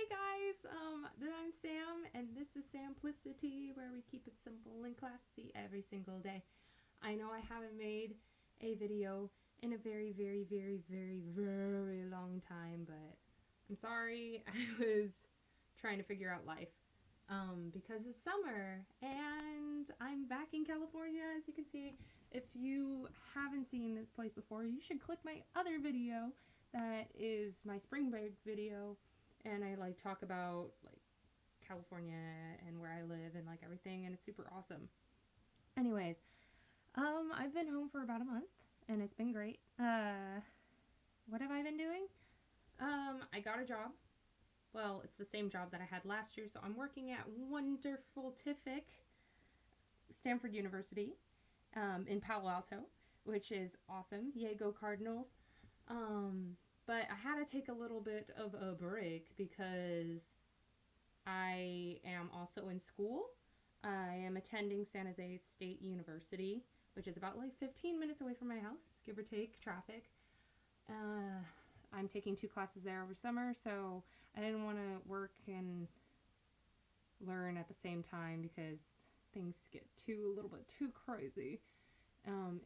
Hey guys, I'm Sam, and this is Simplicity, where we keep it simple and classy every single day. I know I haven't made a video in a very, very, very, very, very long time, but I'm sorry. I was trying to figure out life because it's summer, and I'm back in California, as you can see. If you haven't seen this place before, you should click my other video that is my spring break video, and I like talk about like California and where I live and like everything, and it's super awesome. Anyways, I've been home for about a month, and it's been great. What have I been doing? I got a job. Well, it's the same job that I had last year, so I'm working at wonderful Tific, Stanford University, in Palo Alto, which is awesome. Yay, go Cardinals. But I had to take a little bit of a break because I am also in school. I am attending San Jose State University, which is about like 15 minutes away from my house, give or take traffic. Uh, I'm taking 2 classes there over summer, so I didn't want to work and learn at the same time because things get a little bit too crazy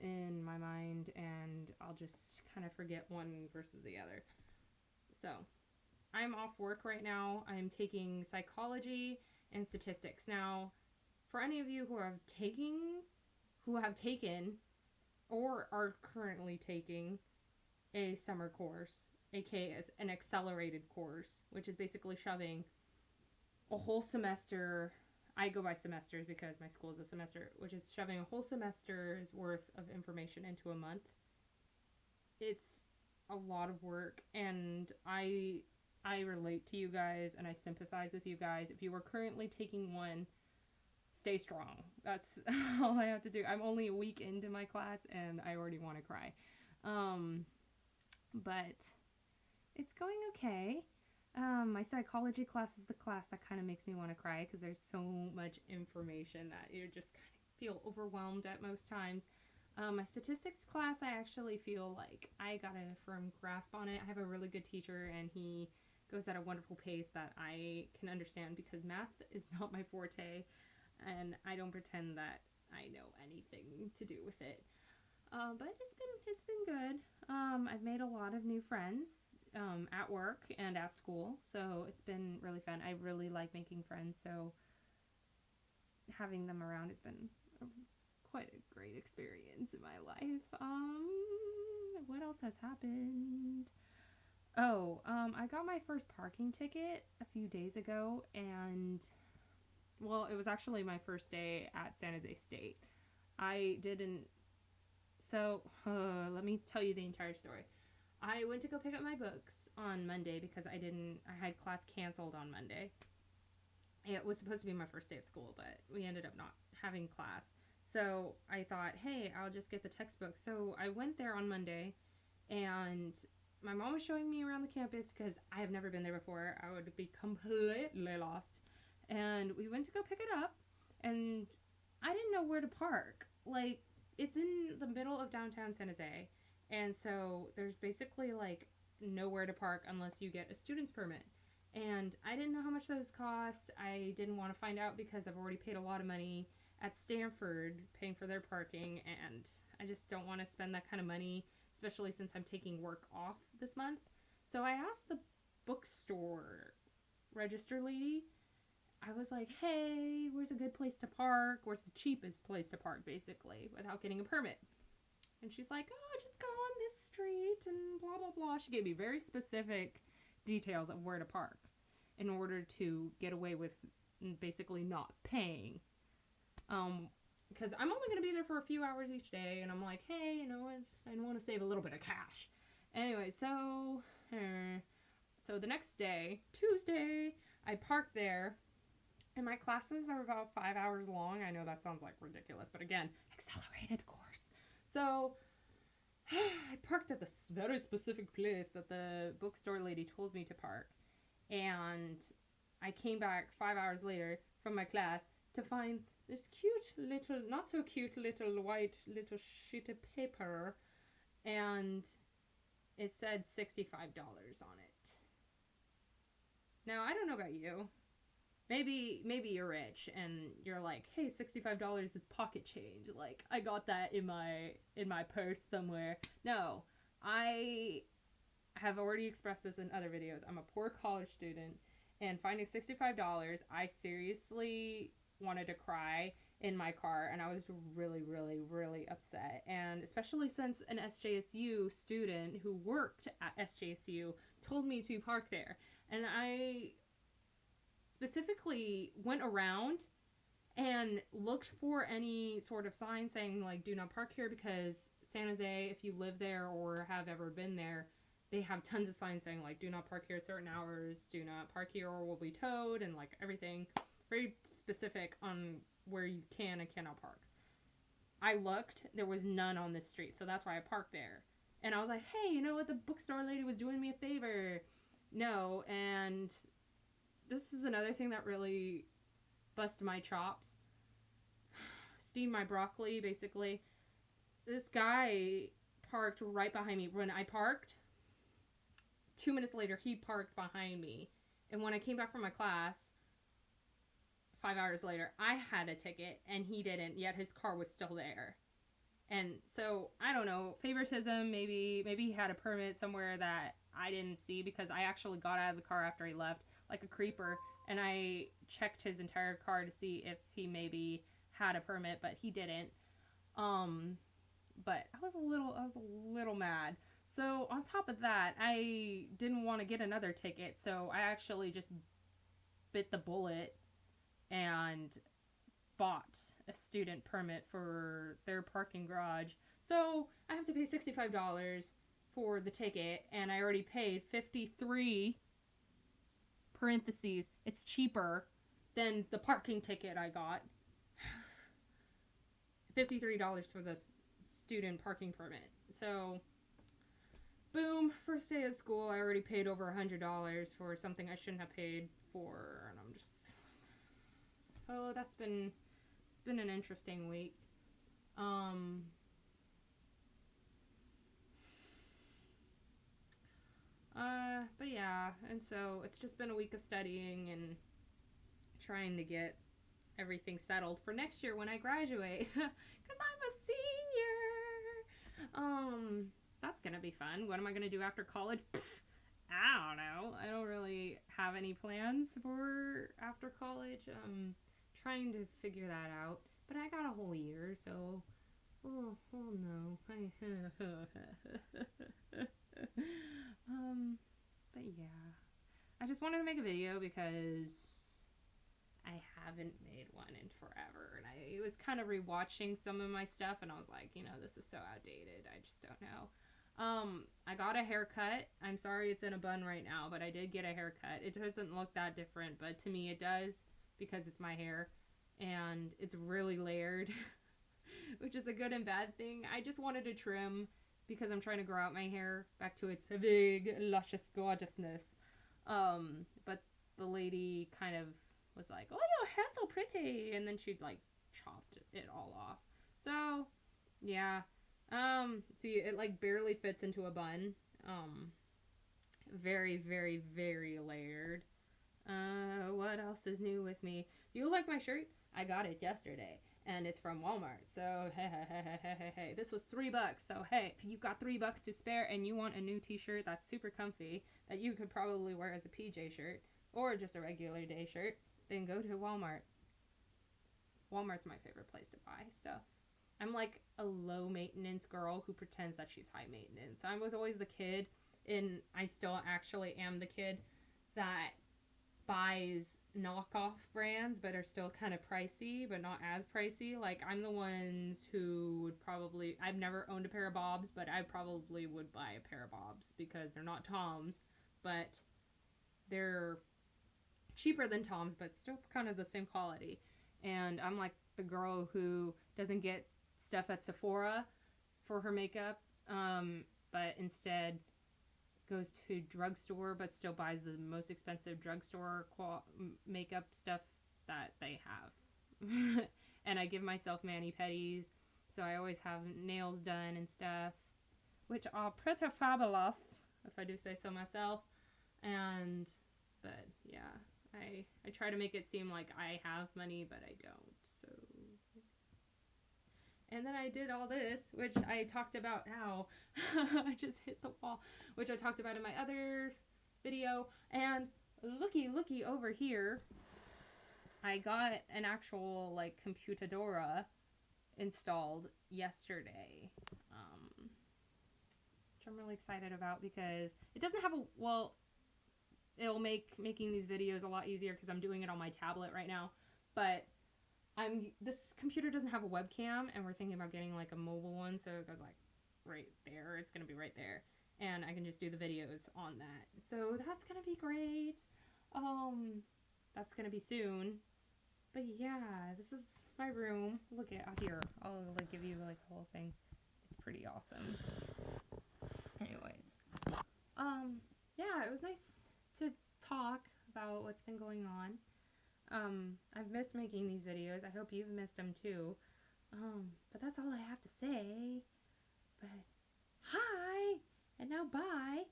in my mind, and I'll just kind of forget one versus the other. So I'm off work right now. I'm taking psychology and statistics. Now, for any of you who have taken or are currently taking a summer course, aka an accelerated course, which is basically shoving a whole semester. I go by semesters because my school is a semester, which is shoving a whole semester's worth of information into a month. It's a lot of work, and I relate to you guys and I sympathize with you guys. If you are currently taking one, stay strong. That's all I have to do. I'm only a week into my class and I already want to cry. Um, but it's going okay. My psychology class is the class that kind of makes me want to cry because there's so much information that you just kind of feel overwhelmed at most times. My statistics class, I actually feel like I got a firm grasp on it. I have a really good teacher, and he goes at a wonderful pace that I can understand because math is not my forte, and I don't pretend that I know anything to do with it. But it's been good. I've made a lot of new friends at work and at school, so it's been really fun. I really like making friends, so having them around has been quite a great experience in my life. What else has happened? Oh, I got my first parking ticket a few days ago, and well, it was actually my first day at San Jose State. I didn't. So, let me tell you the entire story. I went to go pick up my books on Monday because I had class canceled on Monday. It was supposed to be my first day of school, but we ended up not having class. So I thought, hey, I'll just get the textbook. So I went there on Monday, and my mom was showing me around the campus because I have never been there before. I would be completely lost. And we went to go pick it up, and I didn't know where to park. Like, it's in the middle of downtown San Jose, and so there's basically like nowhere to park unless you get a student's permit. And I didn't know how much those cost. I didn't want to find out because I've already paid a lot of money at Stanford paying for their parking, and I just don't want to spend that kind of money, especially since I'm taking work off this month. So I asked the bookstore register lady. I was like, hey, where's a good place to park? Where's the cheapest place to park, basically, without getting a permit? And she's like, oh, just go on this street and blah, blah, blah. She gave me very specific details of where to park in order to get away with basically not paying. Because I'm only going to be there for a few hours each day, and I'm like, hey, I want to save a little bit of cash. Anyway, so the next day, Tuesday, I parked there, and my classes are about 5 hours long. I know that sounds like ridiculous, but again, accelerated course. So I parked at this very specific place that the bookstore lady told me to park. And I came back 5 hours later from my class to find this cute little, not so cute little white little sheet of paper. And it said $65 on it. Now, I don't know about you. Maybe you're rich and you're like, hey, $65 is pocket change. Like, I got that in my purse somewhere. No, I have already expressed this in other videos. I'm a poor college student, and finding $65, I seriously wanted to cry in my car, and I was really, really, really upset. And especially since an SJSU student who worked at SJSU told me to park there. And I specifically went around and looked for any sort of sign saying, like, do not park here, because San Jose, if you live there or have ever been there, they have tons of signs saying, like, do not park here at certain hours, do not park here or will be towed, and, like, everything very specific on where you can and cannot park. I looked, there was none on this street, so that's why I parked there. And I was like, hey, you know what, the bookstore lady was doing me a favor. No, and this is another thing that really busted my chops. Steamed my broccoli, basically. This guy parked right behind me. When I parked, 2 minutes later, he parked behind me. And when I came back from my class, 5 hours later, I had a ticket and he didn't, yet his car was still there. And so, I don't know, favoritism, maybe he had a permit somewhere that I didn't see, because I actually got out of the car after he left, like a creeper, and I checked his entire car to see if he maybe had a permit, but he didn't. But I was a little mad. So on top of that, I didn't want to get another ticket, so I actually just bit the bullet and bought a student permit for their parking garage. So I have to pay $65 for the ticket, and I already paid 53 parentheses. It's cheaper than the parking ticket I got. $53 for the student parking permit. So, boom, first day of school, I already paid over $100 for something I shouldn't have paid for, and I'm just... So it's been an interesting week. But yeah, and so it's just been a week of studying and trying to get everything settled for next year when I graduate, because I'm a senior. That's gonna be fun. What am I gonna do after college? I don't know. I don't really have any plans for after college. Trying to figure that out, but I got a whole year, so oh no. But yeah, I just wanted to make a video because I haven't made one in forever, and I was kind of rewatching some of my stuff, and I was like, this is so outdated. I just don't know. I got a haircut. I'm sorry it's in a bun right now, but I did get a haircut. It doesn't look that different, but to me it does, because it's my hair, and it's really layered, which is a good and bad thing. I just wanted to trim, because I'm trying to grow out my hair back to its big, luscious gorgeousness. But the lady kind of was like, oh, your hair's so pretty, and then she'd like chopped it all off. So yeah, see, it like barely fits into a bun. Very, very, very layered. What else is new with me? Do you like my shirt? I got it yesterday, and it's from Walmart. So hey, this was $3. So hey, if you got $3 to spare and you want a new t-shirt that's super comfy that you could probably wear as a PJ shirt or just a regular day shirt, then go to Walmart. Walmart's my favorite place to buy stuff. I'm like a low maintenance girl who pretends that she's high maintenance. I was always the kid, and I still actually am the kid that buys knockoff brands but are still kind of pricey, but not as pricey. Like, I'm the ones who would probably, I've never owned a pair of Bobs, but I probably would buy a pair of Bobs because they're not Toms, but they're cheaper than Toms, but still kind of the same quality. And I'm like the girl who doesn't get stuff at Sephora for her makeup, but instead goes to drugstore but still buys the most expensive drugstore makeup stuff that they have. And I give myself mani-pedis, so I always have nails done and stuff, which are pretty fabulous, if I do say so myself. But yeah, I try to make it seem like I have money, but I don't. So, and then I did all this, which I talked about how I just hit the wall, which I talked about in my other video. And looky over here, I got an actual like computadora installed yesterday, which I'm really excited about because it doesn't have a, well, it'll make making these videos a lot easier because I'm doing it on my tablet right now, but this computer doesn't have a webcam, and we're thinking about getting like a mobile one, so it goes like right there. It's gonna be right there, and I can just do the videos on that. So that's gonna be great. That's gonna be soon. But yeah, this is my room. Look at here. I'll like give you like the whole thing. It's pretty awesome. Anyways, yeah, it was nice to talk about what's been going on. I've missed making these videos. I hope you've missed them too. But that's all I have to say. But hi, and now bye.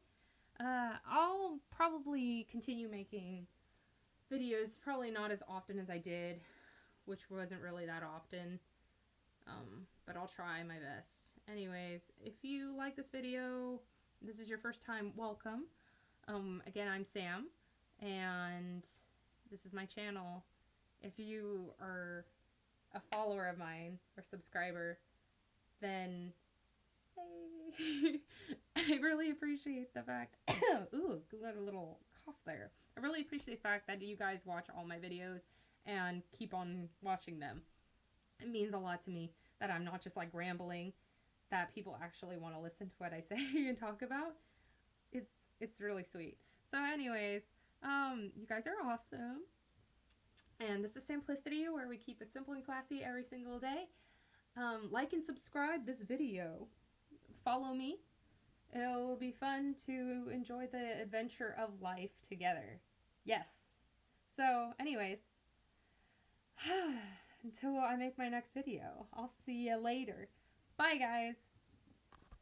I'll probably continue making videos, probably not as often as I did, which wasn't really that often. But I'll try my best. Anyways, if you like this video, this is your first time, welcome. Again, I'm Sam, and this is my channel. If you are a follower of mine or subscriber, then hey, I really appreciate the fact, ooh, got a little cough there. I really appreciate the fact that you guys watch all my videos and keep on watching them. It means a lot to me that I'm not just like rambling, that people actually want to listen to what I say and talk about. It's really sweet. So anyways, you guys are awesome. And this is Simplicity, where we keep it simple and classy every single day. Like and subscribe this video. Follow me. It'll be fun to enjoy the adventure of life together. Yes. So anyways, until I make my next video, I'll see you later. Bye guys.